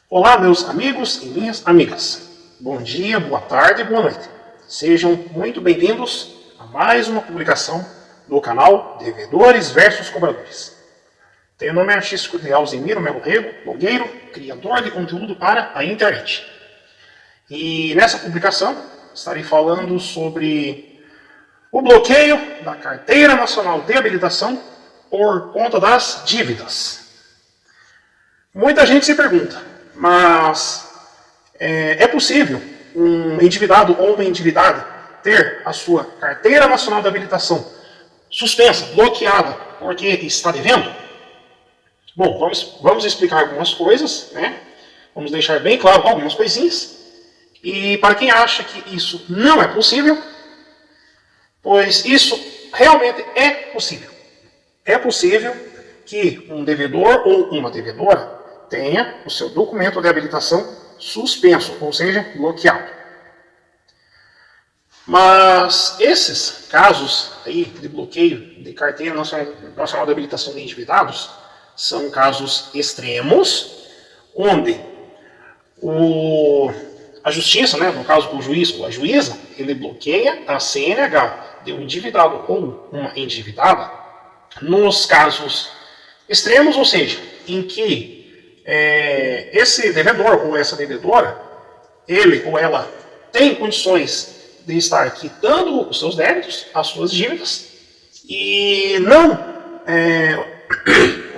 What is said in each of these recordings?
Olá, meus amigos e minhas amigas. Bom dia, boa tarde e boa noite. Sejam muito bem-vindos a mais uma publicação do canal Devedores versus Cobradores. Tenho o nome artístico de Alzemiro Melo Rego, blogueiro, criador de conteúdo para a internet. E nessa publicação estarei falando sobre o bloqueio da Carteira Nacional de Habilitação por conta das dívidas. Muita gente se pergunta, mas é possível um endividado ou uma endividada ter a sua Carteira Nacional de Habilitação suspensa, bloqueada, porque está devendo? Bom, vamos explicar algumas coisas, né? Vamos deixar bem claro algumas coisinhas. E para quem acha que isso não é possível, pois isso realmente é possível. É possível que um devedor ou uma devedora tenha o seu documento de habilitação suspenso, ou seja, bloqueado. Mas esses casos aí de bloqueio de Carteira Nacional de Habilitação de endividados são casos extremos, onde a justiça, né, no caso o juiz ou a juíza, ele bloqueia a CNH de um endividado ou uma endividada nos casos extremos, ou seja, em que esse devedor ou essa devedora, ele ou ela tem condições de estar quitando os seus débitos, as suas dívidas, e não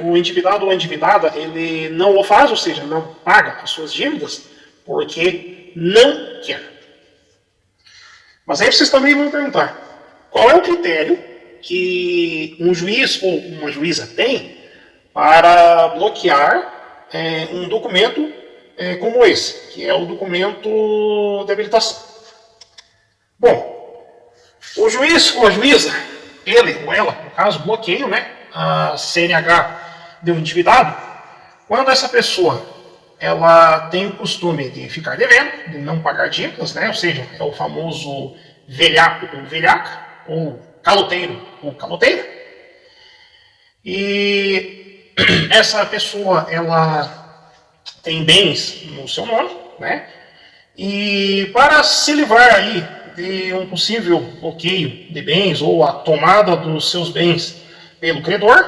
o endividado ou a endividada, ele não o faz, ou seja, não paga as suas dívidas, porque não quer. Mas aí vocês também vão perguntar, qual é o critério que um juiz ou uma juíza tem para bloquear um documento como esse, que é o documento de habilitação? Bom, o juiz ou a juíza, ele ou ela, no caso, bloqueiam, né, a CNH de um endividado, quando essa pessoa ela tem o costume de ficar devendo, de não pagar dívidas, né, ou seja, é o famoso velhaco ou velhaca, ou caloteiro ou caloteira, e essa pessoa ela tem bens no seu nome, né, e para se livrar aí de um possível bloqueio de bens ou a tomada dos seus bens pelo credor,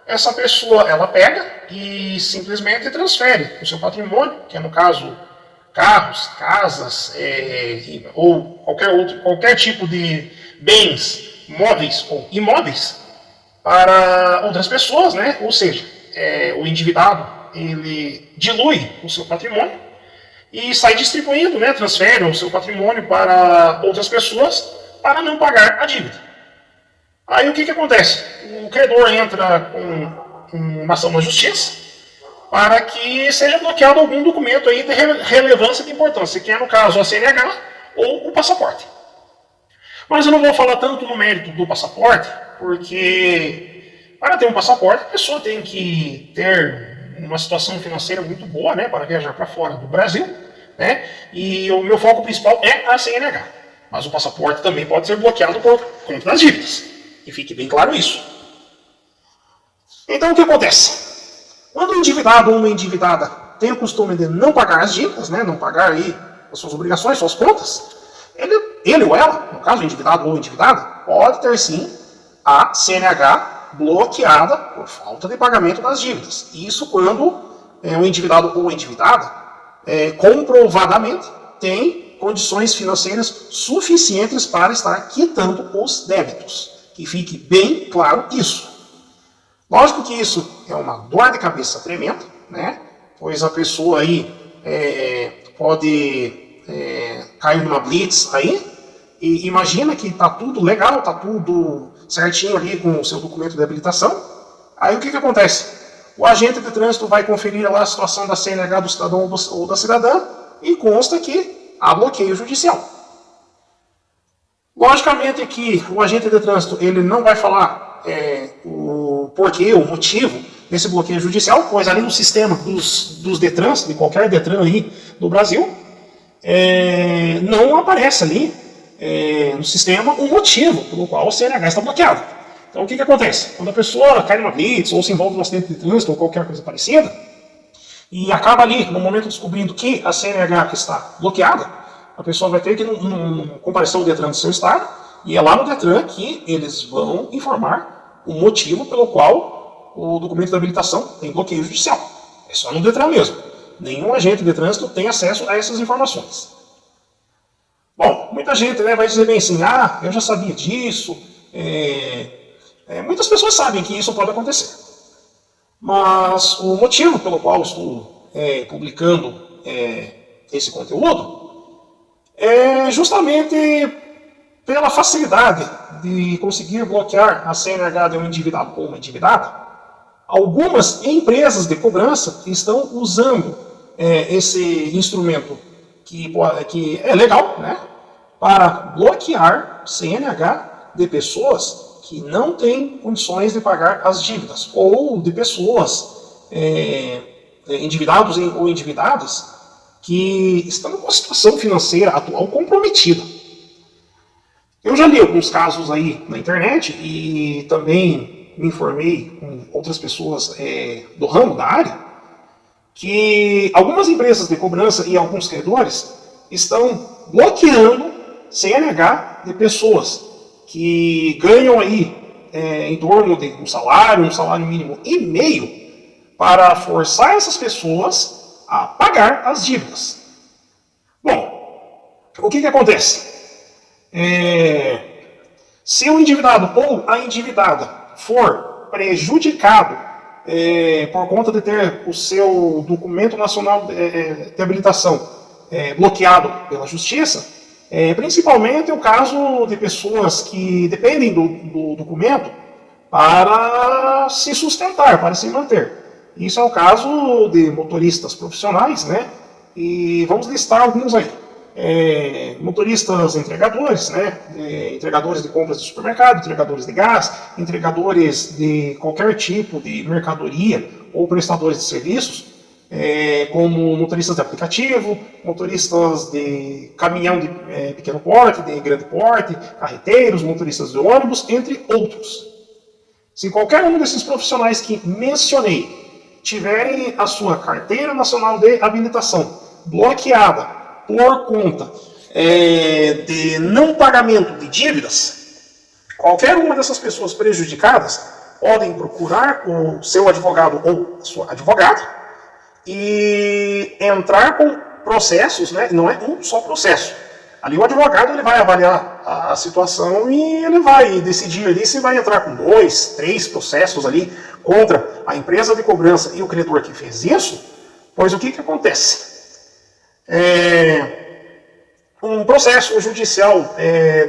essa pessoa ela pega e simplesmente transfere o seu patrimônio, que é no caso carros, casas ou qualquer tipo de bens móveis ou imóveis para outras pessoas, né? Ou seja, o endividado ele dilui o seu patrimônio e sai distribuindo, né? Transfere o seu patrimônio para outras pessoas para não pagar a dívida. Aí o que acontece? O credor entra com uma ação na justiça para que seja bloqueado algum documento aí de relevância de importância, que é no caso a CNH ou o passaporte. Mas eu não vou falar tanto no mérito do passaporte, porque para ter um passaporte a pessoa tem que ter uma situação financeira muito boa, né, para viajar para fora do Brasil, né, e o meu foco principal é a CNH. Mas o passaporte também pode ser bloqueado por conta das dívidas. E fique bem claro isso. Então o que acontece? Quando um endividado ou uma endividada tem o costume de não pagar as dívidas, né, não pagar aí as suas obrigações, suas contas, ele ou ela, no caso endividado ou endividada, pode ter sim a CNH bloqueada por falta de pagamento das dívidas. Isso quando o endividado ou endividada comprovadamente tem condições financeiras suficientes para estar quitando os débitos. Que fique bem claro isso. Lógico que isso é uma dor de cabeça tremenda, né? Pois a pessoa aí pode cair numa blitz aí e imagina que está tudo legal, está tudo certinho ali com o seu documento de habilitação. Aí o que acontece? O agente de trânsito vai conferir lá a situação da CNH do cidadão ou da cidadã e consta que há bloqueio judicial. Logicamente que o agente de trânsito ele não vai falar o porquê, o motivo desse bloqueio judicial, pois ali no sistema dos Detrans, de qualquer Detran aí do Brasil, não aparece ali no sistema um motivo pelo qual o CNH está bloqueado. Então o que acontece? Quando a pessoa cai numa blitz ou se envolve num acidente de trânsito ou qualquer coisa parecida, e acaba ali, no momento, descobrindo que a CNH está bloqueada, a pessoa vai ter que comparecer ao Detran do seu estado, e é lá no Detran que eles vão informar o motivo pelo qual o documento de habilitação tem bloqueio judicial. É só no Detran mesmo. Nenhum agente de trânsito tem acesso a essas informações. Bom, muita gente, né, vai dizer bem assim, eu já sabia disso. Muitas pessoas sabem que isso pode acontecer. Mas o motivo pelo qual estou publicando esse conteúdo é justamente pela facilidade de conseguir bloquear a CNH de um endividado ou uma endividada. Algumas empresas de cobrança estão usando esse instrumento que é legal, né, para bloquear CNH de pessoas que não têm condições de pagar as dívidas, ou de pessoas endividados ou endividadas que estão com a situação financeira atual comprometida. Eu já li alguns casos aí na internet e também me informei com outras pessoas do ramo, da área, que algumas empresas de cobrança e alguns credores estão bloqueando CNH de pessoas que ganham aí em torno de um salário mínimo e meio, para forçar essas pessoas a pagar as dívidas. Bom, o que acontece? Se o endividado ou a endividada for prejudicado por conta de ter o seu documento nacional de habilitação bloqueado pela justiça, principalmente o caso de pessoas que dependem do documento para se sustentar, para se manter. Isso é o caso de motoristas profissionais, né? E vamos listar alguns aí. Motoristas entregadores, né? Entregadores de compras de supermercado, entregadores de gás, entregadores de qualquer tipo de mercadoria ou prestadores de serviços, como motoristas de aplicativo, motoristas de caminhão de pequeno porte, de grande porte, carreteiros, motoristas de ônibus, entre outros. Se qualquer um desses profissionais que mencionei tiverem a sua carteira nacional de habilitação bloqueada por conta de não pagamento de dívidas, qualquer uma dessas pessoas prejudicadas podem procurar o seu advogado ou a sua advogada e entrar com processos, né? Não é um só processo. Ali o advogado ele vai avaliar a situação e ele vai decidir ali se vai entrar com 2, 3 processos ali contra a empresa de cobrança e o credor que fez isso, pois o que acontece? Um processo judicial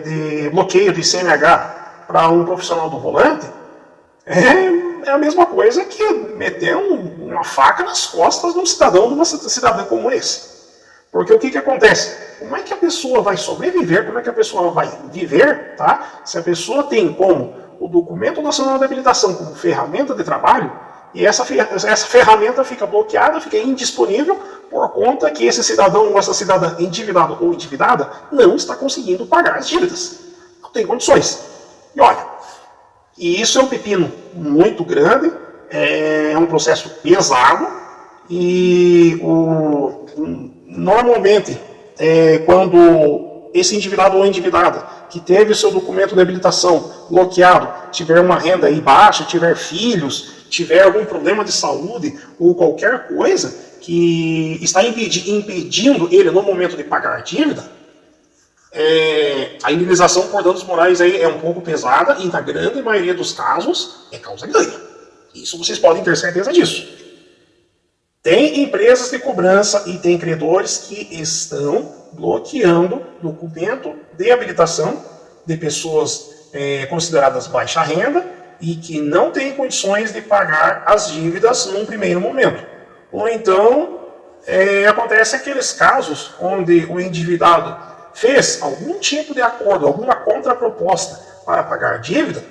de bloqueio de CNH para um profissional do volante é a mesma coisa que meter uma faca nas costas de um cidadão, de uma cidadã como esse. Porque o que acontece? Como é que a pessoa vai sobreviver, como é que a pessoa vai viver, tá? Se a pessoa tem como o documento nacional de habilitação como ferramenta de trabalho, e essa ferramenta fica bloqueada, fica indisponível, por conta que esse cidadão ou essa cidadã endividado ou endividada não está conseguindo pagar as dívidas. Não tem condições. E olha, e isso é um pepino muito grande, é um processo pesado, e normalmente, quando esse endividado ou endividada que teve o seu documento de habilitação bloqueado, tiver uma renda aí baixa, tiver filhos, tiver algum problema de saúde ou qualquer coisa que está impedindo ele no momento de pagar a dívida, a indenização por danos morais aí é um pouco pesada e na grande maioria dos casos é causa-ganha. Isso vocês podem ter certeza disso. Tem empresas de cobrança e tem credores que estão bloqueando documento de habilitação de pessoas consideradas baixa renda e que não têm condições de pagar as dívidas num primeiro momento. Ou então, acontece aqueles casos onde o endividado fez algum tipo de acordo, alguma contraproposta para pagar a dívida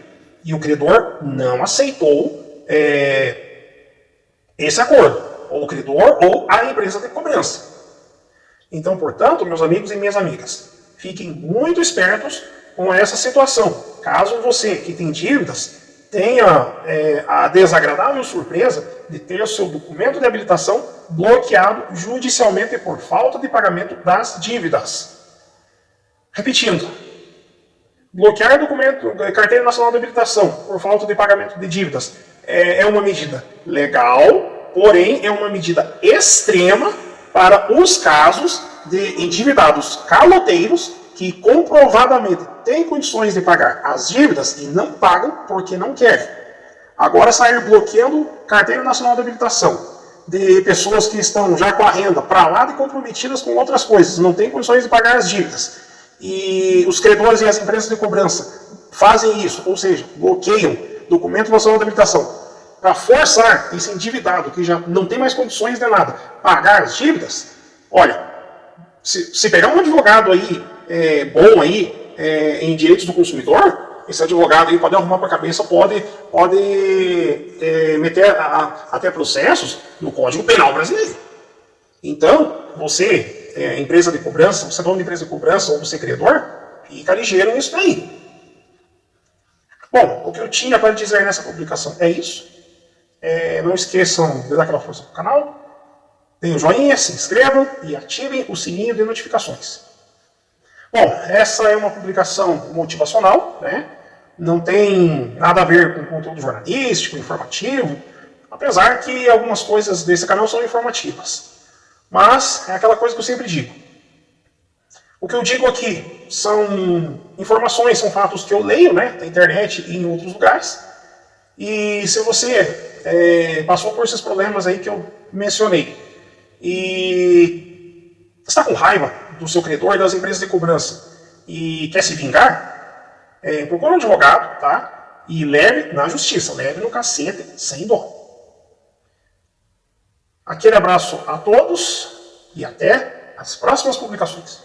e o credor não aceitou esse acordo, ou o credor ou a empresa de cobrança. Então, portanto, meus amigos e minhas amigas, fiquem muito espertos com essa situação. Caso você que tem dívidas tenha a desagradável surpresa de ter o seu documento de habilitação bloqueado judicialmente por falta de pagamento das dívidas. Repetindo, bloquear documento, carteira nacional de habilitação por falta de pagamento de dívidas é uma medida legal, porém é uma medida extrema para os casos de endividados caloteiros que comprovadamente têm condições de pagar as dívidas e não pagam porque não querem. Agora sair bloqueando carteira nacional de habilitação de pessoas que estão já com a renda para lá de comprometidas com outras coisas, não têm condições de pagar as dívidas, e os credores e as empresas de cobrança fazem isso, ou seja, bloqueiam documento nacional de habilitação para forçar esse endividado que já não tem mais condições de nada pagar as dívidas. Olha, se pegar um advogado aí bom aí em direitos do consumidor, esse advogado aí pode arrumar para a cabeça, pode meter até processos no Código Penal brasileiro. Então, você, empresa de cobrança, você é dono de empresa de cobrança ou você é credor, fica ligeiro nisso daí. Bom, o que eu tinha para dizer nessa publicação é isso. Não esqueçam de dar aquela força para o canal. Deem um joinha, se inscrevam e ativem o sininho de notificações. Bom, essa é uma publicação motivacional, né? Não tem nada a ver com conteúdo jornalístico, informativo, apesar que algumas coisas desse canal são informativas. Mas é aquela coisa que eu sempre digo. O que eu digo aqui são informações, são fatos que eu leio, né, na internet e em outros lugares. E se você passou por esses problemas aí que eu mencionei e está com raiva do seu credor e das empresas de cobrança e quer se vingar, procure um advogado, tá? E leve na justiça, leve no cacete, sem dó. Aquele abraço a todos e até as próximas publicações.